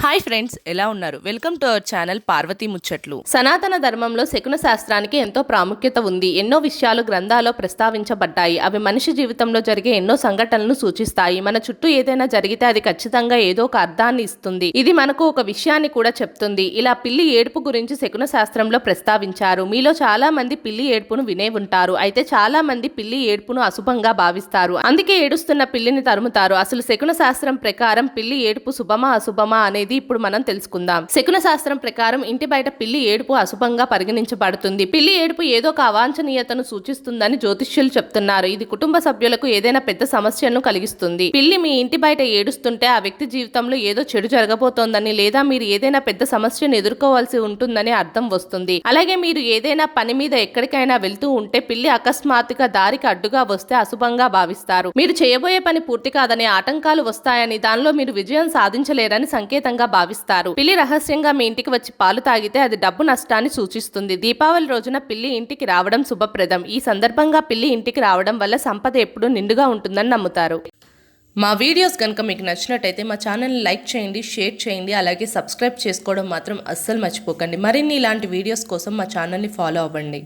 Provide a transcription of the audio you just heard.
Hi friends, ఎలా ఉన్నారు? Welcome to our channel Parvati ముచ్చట్లు. సనాతన ధర్మంలో శకున శాస్త్రానికి ఎంతో ప్రాముఖ్యత ఉంది. ఎన్నో విషయాలు గ్రంథాల్లో ప్రస్తావించబడ్డాయి. అవి మనిషి జీవితంలో జరిగే ఎన్నో సంఘటనలను సూచిస్తాయి. మన చుట్టూ ఏదైనా జరిగితే అది ఖచ్చితంగా ఏదో ఒక అర్థాన్ని ఇస్తుంది. ఇది మనకు ఒక విషయాన్ని కూడా చెప్తుంది. ఇలా పిల్లి ఏడుపు గురించి శకున శాస్త్రంలో ప్రస్తావించారు. మీలో చాలా మంది పిల్లి ఏడుపును వినే ఉంటారు. అయితే చాలా మంది పిల్లి ఏడుపును అశుభంగా భావిస్తారు. అందుకే ఏడుస్తున్న పిల్లిని తరుముతారు. అసలు శకున శాస్త్రం ప్రకారం పిల్లి ఏడుపు శుభమా అశుభమా అనేది ఇప్పుడు మనం తెలుసుకుందాం. శకున శాస్త్రం ప్రకారం ఇంటి బయట పిల్లి ఏడుపు అశుభంగా పరిగణించబడుతుంది. పిల్లి ఏడుపు ఏదో ఒక అవాంఛనీయతను సూచిస్తుందని జ్యోతిష్యులు చెప్తున్నారు. ఇది కుటుంబ సభ్యులకు ఏదైనా పెద్ద సమస్యను కలిగిస్తుంది. పిల్లి మీ ఇంటి బయట ఏడుస్తుంటే ఆ వ్యక్తి జీవితంలో ఏదో చెడు జరగబోతోందని లేదా మీరు ఏదైనా పెద్ద సమస్యను ఎదుర్కోవాల్సి ఉంటుందని అర్థం వస్తుంది. అలాగే మీరు ఏదైనా పని మీద ఎక్కడికైనా వెళ్తూ ఉంటే పిల్లి అకస్మాత్తుగా దారికి అడ్డుగా వస్తే అశుభంగా భావిస్తారు. మీరు చేయబోయే పని పూర్తి కాదని, ఆటంకాలు వస్తాయని, దానిలో మీరు విజయం సాధించలేరని సంకేతంగా భావిస్తారు. పిల్లి రహస్యంగా మీ ఇంటికి వచ్చి పాలు తాగితే అది డబ్బు నష్టాన్ని సూచిస్తుంది. దీపావళి రోజున పిల్లి ఇంటికి రావడం శుభప్రదం. ఈ సందర్భంగా పిల్లి ఇంటికి రావడం వల్ల సంపద ఎప్పుడూ నిండుగా ఉంటుందని నమ్ముతారు. మా వీడియోస్ కనుక మీకు నచ్చినట్టయితే మా ఛానల్ని లైక్ చేయండి, షేర్ చేయండి, అలాగే సబ్స్క్రైబ్ చేసుకోవడం మాత్రం అస్సలు మర్చిపోకండి. మరిన్ని ఇలాంటి వీడియోస్ కోసం మా ఛానల్ని ఫాలో అవ్వండి.